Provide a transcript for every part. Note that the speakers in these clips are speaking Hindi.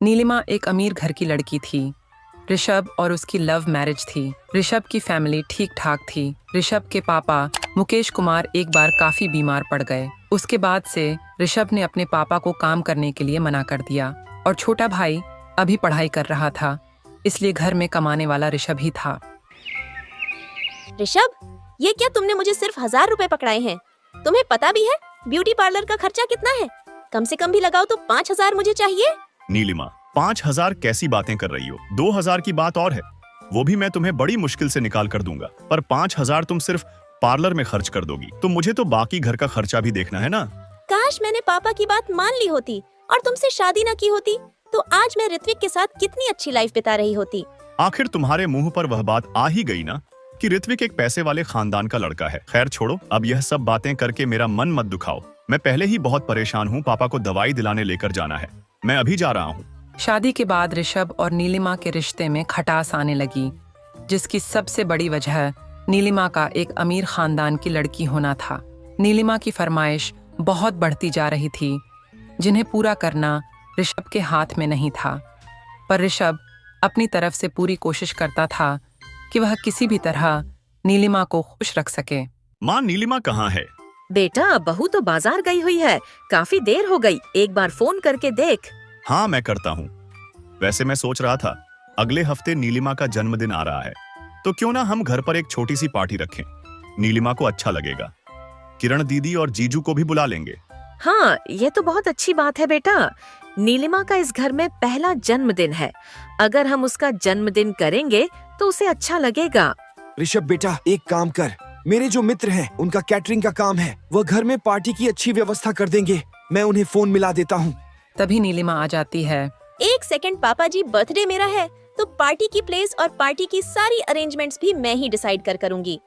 नीलिमा एक अमीर घर की लड़की थी। ऋषभ और उसकी लव मैरिज थी। ऋषभ की फैमिली ठीक ठाक थी। ऋषभ के पापा मुकेश कुमार एक बार काफी बीमार पड़ गए। उसके बाद से ऋषभ ने अपने पापा को काम करने के लिए मना कर दिया और छोटा भाई अभी पढ़ाई कर रहा था, इसलिए घर में कमाने वाला ऋषभ ही था। ऋषभ, ये क्या तुमने मुझे सिर्फ 1000 रुपए पकड़ाए हैं? तुम्हें पता भी है ब्यूटी पार्लर का खर्चा कितना है? कम से कम भी लगाओ तो 5000 मुझे चाहिए। नीलिमा, 5000 कैसी बातें कर रही हो? 2000 की बात और है, वो भी मैं तुम्हें बड़ी मुश्किल से निकाल कर दूंगा, पर 5000 तुम सिर्फ पार्लर में खर्च कर दोगी, तो मुझे तो बाकी घर का खर्चा भी देखना है ना। काश मैंने पापा की बात मान ली होती और तुमसे शादी न की होती, तो आज मैं ऋत्विक के साथ कितनी अच्छी लाइफ बिता रही होती। आखिर तुम्हारे मुंह पर वह बात आ ही गई ना कि ऋत्विक एक पैसे वाले खानदान का लड़का है। खैर छोड़ो, अब यह सब बातें करके मेरा मन मत दुखाओ। मैं पहले ही बहुत परेशान हूँ, पापा को दवाई दिलाने लेकर जाना है, मैं अभी जा रहा हूँ। शादी के बाद ऋषभ और नीलिमा के रिश्ते में खटास आने लगी, जिसकी सबसे बड़ी वजह नीलिमा का एक अमीर खानदान की लड़की होना था। नीलिमा की फरमाइश बहुत बढ़ती जा रही थी, जिन्हें पूरा करना ऋषभ के हाथ में नहीं था। पर ऋषभ अपनी तरफ से पूरी कोशिश करता था कि वह किसी भी तरह नीलिमा को खुश रख सके। माँ, नीलिमा कहाँ है? बेटा, बहू तो बाजार गई हुई है, काफी देर हो गई, एक बार फोन करके देख। हाँ, मैं करता हूँ। वैसे मैं सोच रहा था अगले हफ्ते नीलिमा का जन्मदिन आ रहा है, तो क्यों ना हम घर पर एक छोटी सी पार्टी रखें, नीलिमा को अच्छा लगेगा। किरण दीदी और जीजू को भी बुला लेंगे। हाँ, ये तो बहुत अच्छी बात है बेटा। नीलिमा का इस घर में पहला जन्मदिन है, अगर हम उसका जन्मदिन करेंगे तो उसे अच्छा लगेगा। ऋषभ बेटा, एक काम कर, मेरे जो मित्र हैं उनका कैटरिंग का काम है, वह घर में पार्टी की अच्छी व्यवस्था कर देंगे, मैं उन्हें फोन मिला देता हूँ। तभी नीलिमा आ जाती है। एक सेकंड पापा जी, बर्थडे मेरा है तो पार्टी की प्लेस और पार्टी की सारी अरेंजमेंट्स भी मैं ही डिसाइड करूंगी।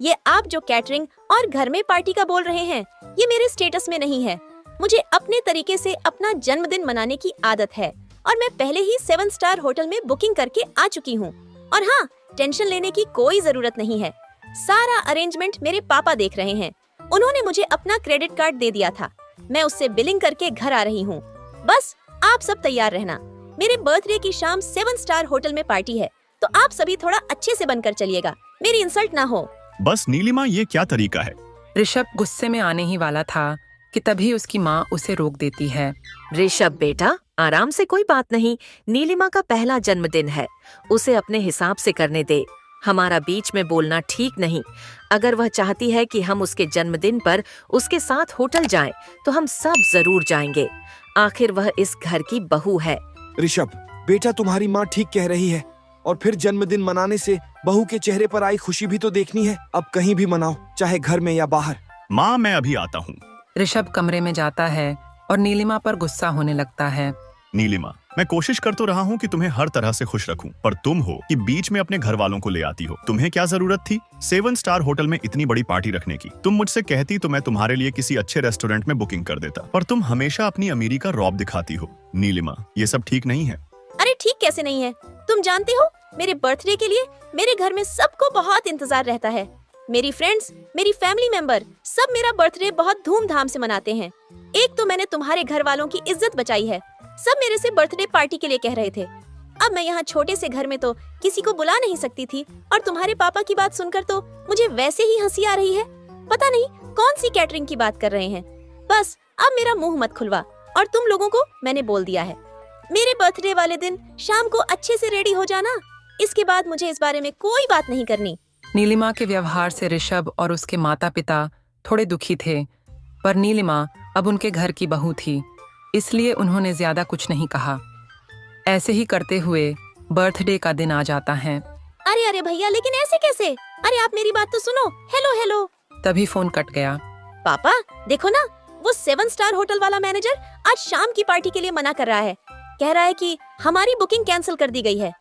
ये आप जो कैटरिंग और घर में पार्टी का बोल रहे हैं, ये मेरे स्टेटस में नहीं है। मुझे अपने तरीके से अपना जन्मदिन मनाने की आदत है और मैं पहले ही 7 स्टार होटल में बुकिंग करके आ चुकी हूँ। और हाँ, टेंशन लेने की कोई जरूरत नहीं है, सारा अरेंजमेंट मेरे पापा देख रहे हैं। उन्होंने मुझे अपना क्रेडिट कार्ड दे दिया था, मैं उससे बिलिंग करके घर आ रही हूँ। बस आप सब तैयार रहना, मेरे बर्थडे की शाम 7 स्टार होटल में पार्टी है, तो आप सभी थोड़ा अच्छे से बनकर चलिएगा, मेरी इंसल्ट ना हो। बस नीलिमा, ये क्या तरीका है? ऋषभ गुस्से में आने ही वाला था कि तभी उसकी माँ उसे रोक देती है। ऋषभ बेटा, आराम से, कोई बात नहीं, नीलिमा का पहला जन्मदिन है, उसे अपने हिसाब से करने दे। हमारा बीच में बोलना ठीक नहीं। अगर वह चाहती है कि हम उसके जन्मदिन पर उसके साथ होटल जाएं, तो हम सब जरूर जाएंगे, आखिर वह इस घर की बहू है। ऋषभ बेटा, तुम्हारी माँ ठीक कह रही है, और फिर जन्मदिन मनाने से बहू के चेहरे पर आई खुशी भी तो देखनी है। अब कहीं भी मनाओ, चाहे घर में या बाहर। माँ, मैं अभी आता हूँ। ऋषभ कमरे में जाता है और नीलिमा पर गुस्सा होने लगता है। नीलिमा, मैं कोशिश कर तो रहा हूँ कि तुम्हें हर तरह से खुश रखूं, पर तुम हो कि बीच में अपने घर वालों को ले आती हो। तुम्हें क्या जरूरत थी 7 स्टार होटल में इतनी बड़ी पार्टी रखने की? तुम मुझसे कहती तो मैं तुम्हारे लिए किसी अच्छे रेस्टोरेंट में बुकिंग कर देता, पर तुम हमेशा अपनी अमीरी का रौब दिखाती हो। नीलिमा, ये सब ठीक नहीं है। अरे ठीक कैसे नहीं है? तुम जानते हो, मेरे बर्थडे के लिए मेरे घर में सबको बहुत इंतजार रहता है। मेरी फ्रेंड्स, मेरी फैमिली मेंबर सब मेरा बर्थडे बहुत धूमधाम से मनाते हैं। एक तो मैंने तुम्हारे घर वालों की इज्जत बचाई है, सब मेरे से बर्थडे पार्टी के लिए कह रहे थे। अब मैं यहाँ छोटे से घर में तो किसी को बुला नहीं सकती थी, और तुम्हारे पापा की बात सुनकर तो मुझे वैसे ही हंसी आ रही है। पता नहीं कौन सी कैटरिंग की बात कर रहे हैं। बस अब मेरा मुंह मत खुलवा, और तुम लोगों को मैंने बोल दिया है, मेरे बर्थडे वाले दिन शाम को अच्छे से रेडी हो जाना। इसके बाद मुझे इस बारे में कोई बात नहीं करनी। नीलिमा के व्यवहार से ऋषभ और उसके माता पिता थोड़े दुखी थे, पर नीलिमा अब उनके घर की बहू थी, इसलिए उन्होंने ज्यादा कुछ नहीं कहा। ऐसे ही करते हुए बर्थडे का दिन आ जाता है। अरे अरे भैया, लेकिन ऐसे कैसे? अरे आप मेरी बात तो सुनो। Hello hello. तभी फोन कट गया। पापा देखो ना, वो 7 स्टार होटल वाला मैनेजर आज शाम की पार्टी के लिए मना कर रहा है, कह रहा है कि हमारी बुकिंग कैंसिल कर दी गई है।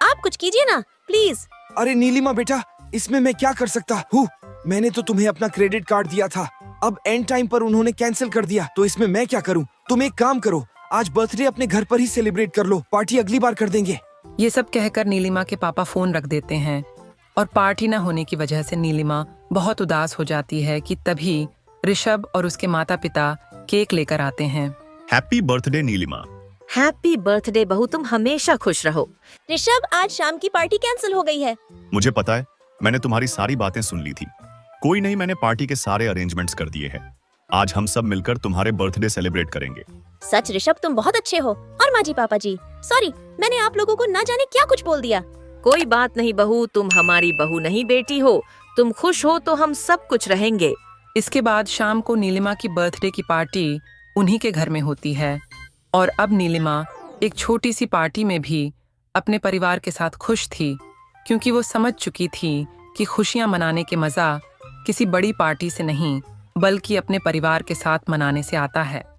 आप कुछ कीजिए ना प्लीज। अरे नीलिमा बेटा, इसमें मैं क्या कर सकता हूँ? मैंने तो तुम्हें अपना क्रेडिट कार्ड दिया था, अब एंड टाइम पर उन्होंने कैंसिल कर दिया, तो इसमें मैं क्या करूँ? तुम एक काम करो, आज बर्थडे अपने घर पर ही सेलिब्रेट कर लो, पार्टी अगली बार कर देंगे। ये सब कहकर नीलिमा के पापा फोन रख देते हैं और पार्टी न होने की वजह से नीलिमा बहुत उदास हो जाती है कि तभी ऋषभ और उसके माता पिता केक लेकर आते हैं। Happy birthday Nilima, happy birthday बहू, तुम हमेशा खुश रहो। ऋषभ, आज शाम की पार्टी कैंसिल हो गई है। मुझे पता है, मैंने तुम्हारी सारी बातें सुन ली थी। कोई नहीं, मैंने पार्टी के सारे अरेंजमेंट्स कर दिए हैं। आज हम सब मिलकर तुम्हारे बर्थडे सेलिब्रेट करेंगे। सच ऋषभ, तुम बहुत अच्छे हो। और माँ जी पापा जी, सॉरी, मैंने आप लोगों को ना जाने क्या कुछ बोल दिया। कोई बात नहीं बहू, तुम हमारी बहू नहीं बेटी हो। तुम खुश हो तो हम सब कुछ रहेंगे। इसके बाद शाम को नीलिमा की बर्थडे की पार्टी उन्हीं के घर में होती है और अब नीलिमा एक छोटी सी पार्टी में भी अपने परिवार के साथ खुश थी, क्योंकि वो समझ चुकी थी कि खुशियां मनाने के मजा किसी बड़ी पार्टी से नहीं बल्कि अपने परिवार के साथ मनाने से आता है।